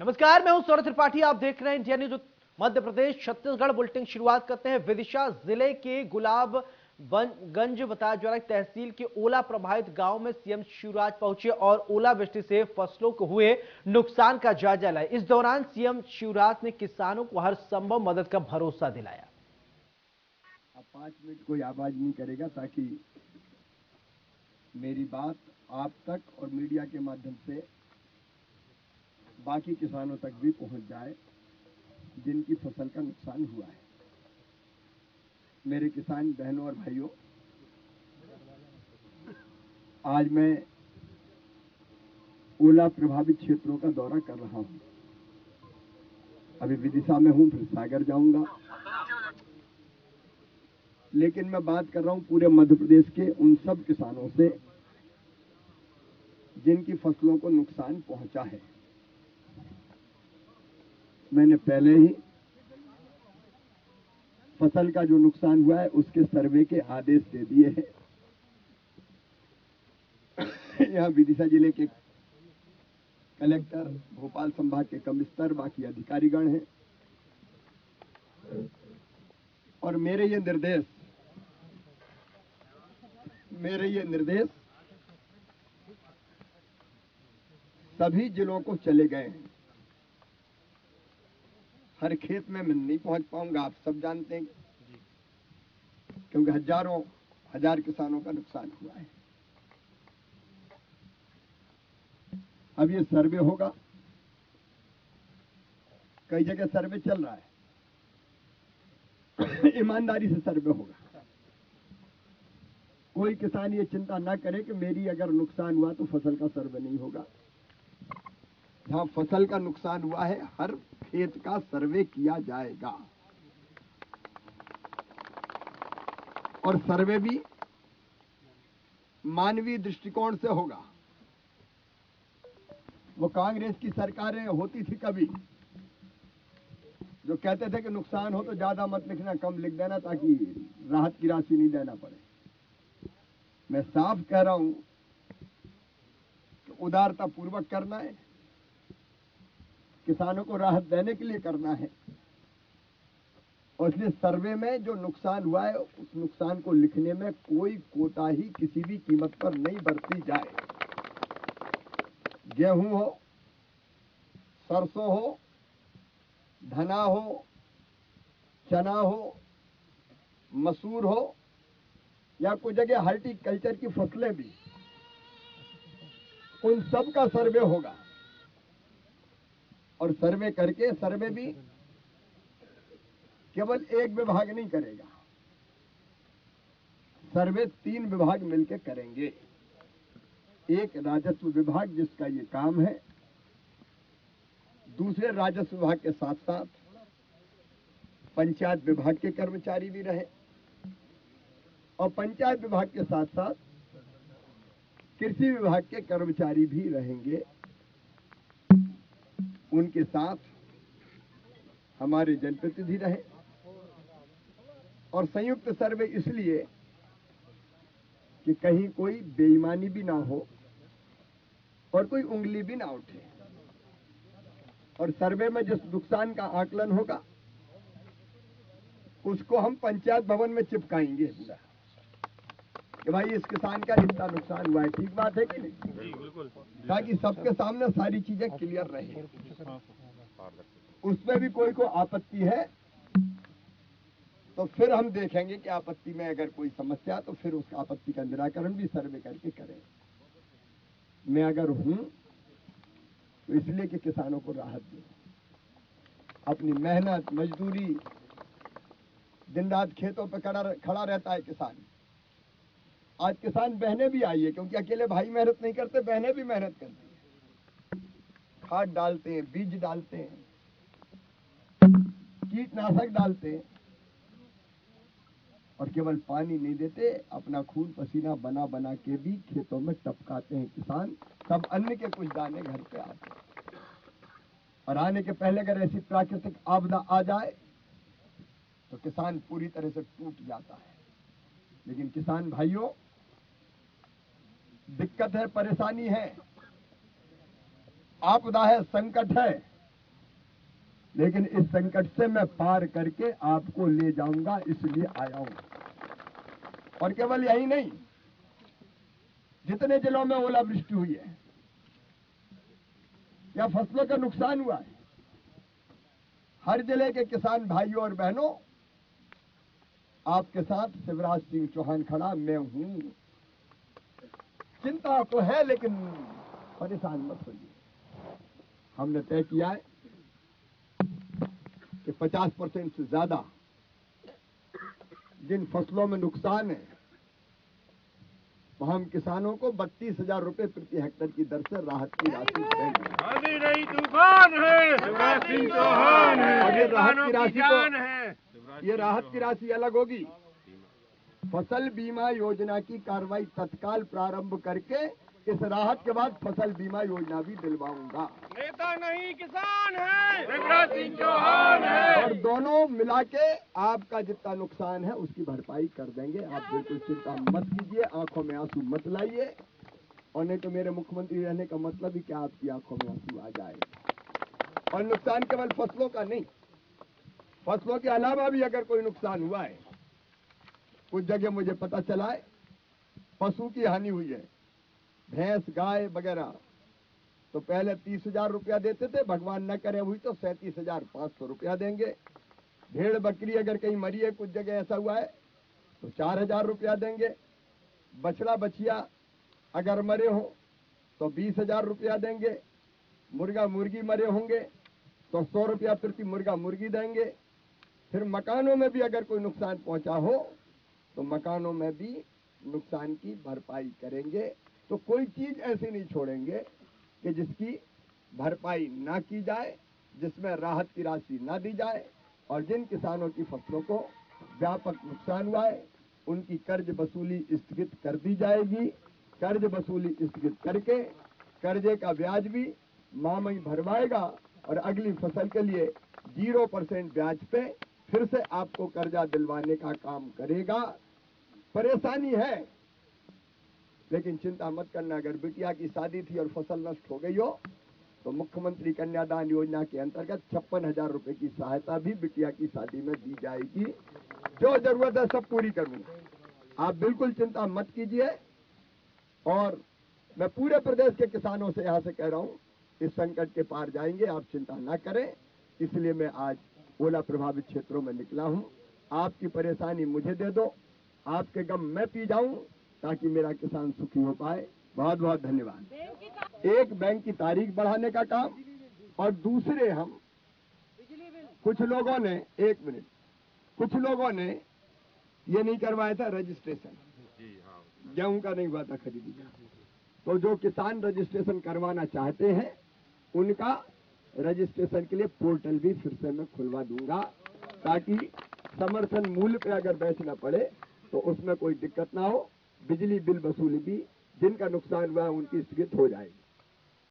नमस्कार, मैं हूं सौरभ त्रिपाठी। आप देख रहे हैं India news Madhya Pradesh Chhattisgarh. Bulletin शुरुआत करते हैं विदिशा जिले के गुलाबगंज बताया जा रहा है तहसील के ओला प्रभावित गांव में सीएम शिवराज पहुंचे और ओलावृष्टि से फसलों को हुए नुकसान का जायजा लिया। इस दौरान सीएम शिवराज ने किसानों को हर संभव मदद का भरोसा दिलाया। अब 5 मिनट कोई आवाज नहीं करेगा ताकि मेरी बात आप तक और मीडिया के माध्यम से बाकी किसानों तक भी पहुंच जाए जिनकी फसल का नुकसान हुआ है। मेरे किसान बहनों और भाइयों, आज मैं ओला प्रभावित क्षेत्रों का दौरा कर रहा हूं। अभी विदिशा में हूं, फिर सागर जाऊंगा, लेकिन मैं बात कर रहा हूं पूरे मध्य प्रदेश के उन सब किसानों से जिनकी फसलों को नुकसान पहुंचा है। मैंने पहले ही फसल का जो नुकसान हुआ है उसके सर्वे के आदेश दे दिए हैं। यहां विदिशा जिले के कलेक्टर, भोपाल संभाग के कमिश्नर, बाकी अधिकारीगण हैं और मेरे ये निर्देश सभी जिलों को चले गए हैं। हर खेत में मैं नहीं पहुंच पाऊंगा, आप सब जानते हैं, क्योंकि हजारों हजार किसानों का नुकसान हुआ है। अब ये सर्वे होगा, कई जगह सर्वे चल रहा है, ईमानदारी से सर्वे होगा। कोई किसान ये चिंता ना करे कि मेरी अगर नुकसान हुआ तो फसल का सर्वे नहीं होगा। जहां फसल का नुकसान हुआ है हर खेत का सर्वे किया जाएगा और सर्वे भी मानवीय दृष्टिकोण से होगा। वो कांग्रेस की सरकारें होती थी कभी, जो कहते थे कि नुकसान हो तो ज्यादा मत लिखना, कम लिख देना ताकि राहत की राशि नहीं देना पड़े। मैं साफ कह रहा हूं कि उदारता पूर्वक करना है, किसानों को राहत देने के लिए करना है और इसलिए सर्वे में जो नुकसान हुआ है उस नुकसान को लिखने में कोई कोताही किसी भी कीमत पर नहीं बरती जाए। गेहूं हो, सरसों हो, धना हो, चना हो, मसूर हो या कुछ जगह हॉर्टिकल्चर की फसलें भी, उन सब का सर्वे होगा और सर्वे करके सर्वे भी केवल एक विभाग नहीं करेगा, सर्वे 3 विभाग मिलकर करेंगे। एक राजस्व विभाग जिसका ये काम है, दूसरे राजस्व विभाग के साथ साथ पंचायत विभाग के कर्मचारी भी रहे और पंचायत विभाग के साथ साथ कृषि विभाग के कर्मचारी भी रहेंगे। उनके साथ हमारे जनप्रतिनिधि रहे और संयुक्त सर्वे इसलिए कि कहीं कोई बेईमानी भी ना हो और कोई उंगली भी ना उठे और सर्वे में जिस नुकसान का आकलन होगा उसको हम पंचायत भवन में चिपकाएंगे पूरा कि भाई इस किसान का इतना नुकसान हुआ है। ठीक बात है कि नहीं? बिल्कुल, ताकि सबके सामने सारी चीजें क्लियर रहे। उसमें भी कोई को आपत्ति है तो फिर हम देखेंगे कि आपत्ति में अगर कोई समस्या तो फिर उस आपत्ति का निराकरण भी सर्वे करके करें। मैं अगर हूं तो इसलिए कि किसानों को राहत दूं। अपनी मेहनत मजदूरी, दिन रात खेतों पर खड़ा रहता है किसान। आज किसान बहनें भी आई है, क्योंकि अकेले भाई मेहनत नहीं करते, बहनें भी मेहनत करती है। खाद डालते हैं, बीज डालते हैं, कीटनाशक डालते हैं और केवल पानी नहीं देते, अपना खून पसीना बना बना के भी खेतों में टपकाते हैं किसान। तब अन्न के कुछ दाने घर पे आते हैं और आने के पहले अगर ऐसी प्राकृतिक आपदा आ जाए तो किसान पूरी तरह से टूट जाता है। लेकिन किसान भाइयों, दिक्कत है, परेशानी है, आपदा है, संकट है, लेकिन इस संकट से मैं पार करके आपको ले जाऊंगा, इसलिए आया हूं। और केवल यही नहीं, जितने जिलों में ओलावृष्टि हुई है या फसलों का नुकसान हुआ है, हर जिले के किसान भाइयों और बहनों, आपके साथ शिवराज सिंह चौहान खड़ा मैं हूं। चिंता तो है लेकिन परेशान मत होइए। हमने तय किया है कि 50% से ज्यादा जिन फसलों में नुकसान है, हम किसानों को 32,000 रुपए प्रति हेक्टेयर की दर से राहत की राशि देंगे। आंधी नहीं तूफान है, शिवराज सिंह चौहान है। और ये राहत की राशि जान है। ये राहत की राशि अलग होगी। फसल बीमा योजना की कार्रवाई तत्काल प्रारंभ करके इस राहत के बाद फसल बीमा योजना भी दिलवाऊंगा। नेता नहीं किसान है, शिवराज सिंह चौहान है। और दोनों मिला के आपका जितना नुकसान है उसकी भरपाई कर देंगे। आप बिल्कुल चिंता मत कीजिए, आंखों में आंसू मत लाइए। और नहीं तो मेरे मुख्यमंत्री रहने का मतलब ही क्या आपकी आंखों में आंसू आ जाए। और नुकसान केवल फसलों का नहीं, फसलों के अलावा भी अगर कोई नुकसान हुआ है, कुछ जगह मुझे पता चला है पशु की हानि हुई है, भैंस गाय वगैरह, तो पहले 30,000 रुपया देते थे, भगवान न करे हुई तो 37,500 रुपया देंगे। भेड़ बकरी अगर कहीं मरी है, कुछ जगह ऐसा हुआ है तो 4,000 रुपया देंगे। बछड़ा बछिया अगर मरे हो तो 20,000 रुपया देंगे। मुर्गा मुर्गी मरे होंगे तो 100 रुपया प्रति मुर्गा मुर्गी देंगे। फिर मकानों में भी अगर कोई नुकसान पहुंचा हो तो मकानों में भी नुकसान की भरपाई करेंगे। तो कोई चीज ऐसी नहीं छोड़ेंगे कि जिसकी भरपाई ना की जाए, जिसमें राहत की राशि ना दी जाए। और जिन किसानों की फसलों को व्यापक नुकसान हुआ है उनकी कर्ज वसूली स्थगित कर दी जाएगी। कर्ज वसूली स्थगित करके कर्जे का ब्याज भी मामई भरवाएगा और अगली फसल के लिए 0% ब्याज पे फिर से आपको कर्जा दिलवाने का काम करेगा। परेशानी है लेकिन चिंता मत करना। अगर बिटिया की शादी थी और फसल नष्ट हो गई हो तो मुख्यमंत्री कन्यादान योजना के अंतर्गत 56,000 रुपए की सहायता भी बिटिया की शादी में दी जाएगी। जो जरूरत है सब पूरी करूंगा, आप बिल्कुल चिंता मत कीजिए। और मैं पूरे प्रदेश के किसानों से यहां से कह रहा हूं, इस संकट के पार जाएंगे, आप चिंता ना करें। इसलिए मैं आज ओला प्रभावित क्षेत्रों में निकला हूं। आपकी परेशानी मुझे दे दो, आपके गम मैं पी जाऊं ताकि मेरा किसान सुखी हो पाए। बहुत बहुत धन्यवाद। एक बैंक की तारीख बढ़ाने का काम, और दूसरे हम कुछ लोगों ने कुछ लोगों ने ये नहीं करवाया था रजिस्ट्रेशन, गेहूं का नहीं हुआ था खरीदी का। तो जो किसान रजिस्ट्रेशन करवाना चाहते हैं उनका रजिस्ट्रेशन के लिए पोर्टल भी फिर से मैं खुलवा दूंगा ताकि समर्थन मूल्य पे अगर बेचना पड़े तो उसमें कोई दिक्कत ना हो। बिजली बिल वसूली भी जिनका नुकसान हुआ है उनकी स्थगित हो जाएगी।